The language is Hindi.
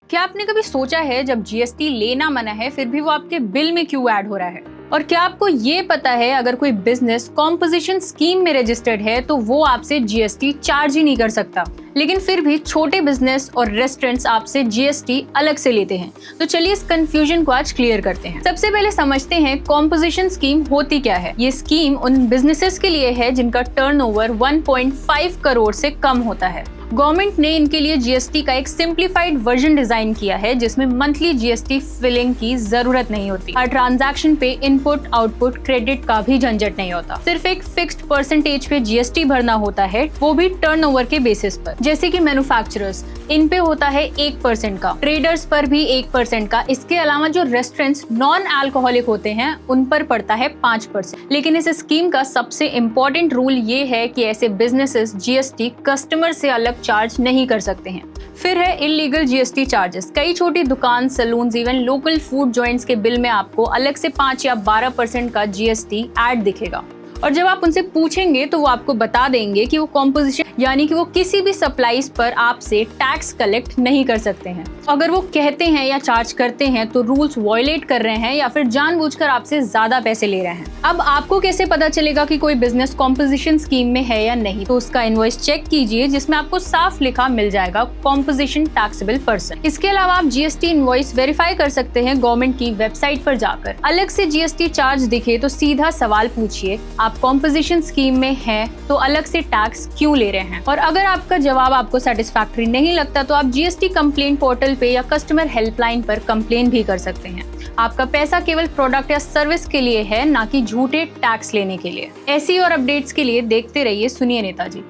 क्या आपने कभी सोचा है जब जीएसटी लेना मना है फिर भी वो आपके बिल में क्यों ऐड हो रहा है? और क्या आपको ये पता है अगर कोई बिजनेस कॉम्पोजिशन स्कीम में रजिस्टर्ड है तो वो आपसे जीएसटी चार्ज ही नहीं कर सकता, लेकिन फिर भी छोटे बिजनेस और रेस्टोरेंट्स आपसे जीएसटी अलग से लेते हैं। तो चलिए इस कंफ्यूजन को आज क्लियर करते हैं। सबसे पहले समझते हैं कॉम्पोजिशन स्कीम होती क्या है। ये स्कीम उन बिजनेसेस के लिए है जिनका टर्नओवर 1.5 करोड़ से कम होता है। गवर्नमेंट ने इनके लिए जीएसटी का एक सिंप्लीफाइड वर्जन डिजाइन किया है जिसमें मंथली जीएसटी फिलिंग की जरूरत नहीं होती। हर ट्रांजैक्शन पे इनपुट आउटपुट क्रेडिट का भी झंझट नहीं होता। सिर्फ एक फिक्स्ड परसेंटेज पे जीएसटी भरना होता है, वो भी टर्नओवर के बेसिस पर। जैसे कि मैन्युफैक्चरर्स, इन पे होता है 1% का, ट्रेडर्स पर भी 1% का। इसके अलावा जो रेस्टोरेंट्स नॉन अल्कोहलिक होते हैं उन पर पड़ता है 5%। लेकिन इस स्कीम का सबसे इम्पोर्टेंट रूल ये है कि ऐसे बिजनेसेस जीएसटी कस्टमर से अलग चार्ज नहीं कर सकते हैं। फिर है इलीगल जीएसटी चार्जेस। कई छोटी दुकान, saloons, even local food joints के बिल में आपको अलग से 5 या 12% का जीएसटी ऐड दिखेगा। और जब आप उनसे पूछेंगे तो वो आपको बता देंगे कि वो कॉम्पोजिशन यानी कि वो किसी भी सप्लाईज पर आपसे टैक्स कलेक्ट नहीं कर सकते हैं। अगर वो कहते हैं या चार्ज करते हैं तो रूल्स वायलेट कर रहे हैं या फिर जानबूझकर आपसे ज्यादा पैसे ले रहे हैं। अब आपको कैसे पता चलेगा कि कोई बिजनेस कॉम्पोजिशन स्कीम में है या नहीं? तो उसका इनवॉइस चेक कीजिए जिसमें आपको साफ लिखा मिल जाएगा कॉम्पोजिशन टैक्सेबल पर्सन। इसके अलावा आप जीएसटी इनवॉइस वेरीफाई कर सकते हैं गवर्नमेंट की वेबसाइट पर जाकर। अलग से जीएसटी चार्ज दिखे तो सीधा सवाल पूछिए, आप कॉम्पोजिशन स्कीम में हैं तो अलग से टैक्स क्यों ले रहे हैं? और अगर आपका जवाब आपको सेटिस्फैक्टरी नहीं लगता तो आप जीएसटी कंप्लेंट पोर्टल पे या कस्टमर हेल्पलाइन पर कंप्लेन भी कर सकते हैं। आपका पैसा केवल प्रोडक्ट या सर्विस के लिए है, ना कि झूठे टैक्स लेने के लिए। ऐसी और अपडेट्स के लिए देखते रहिए सुनिए नेताजी।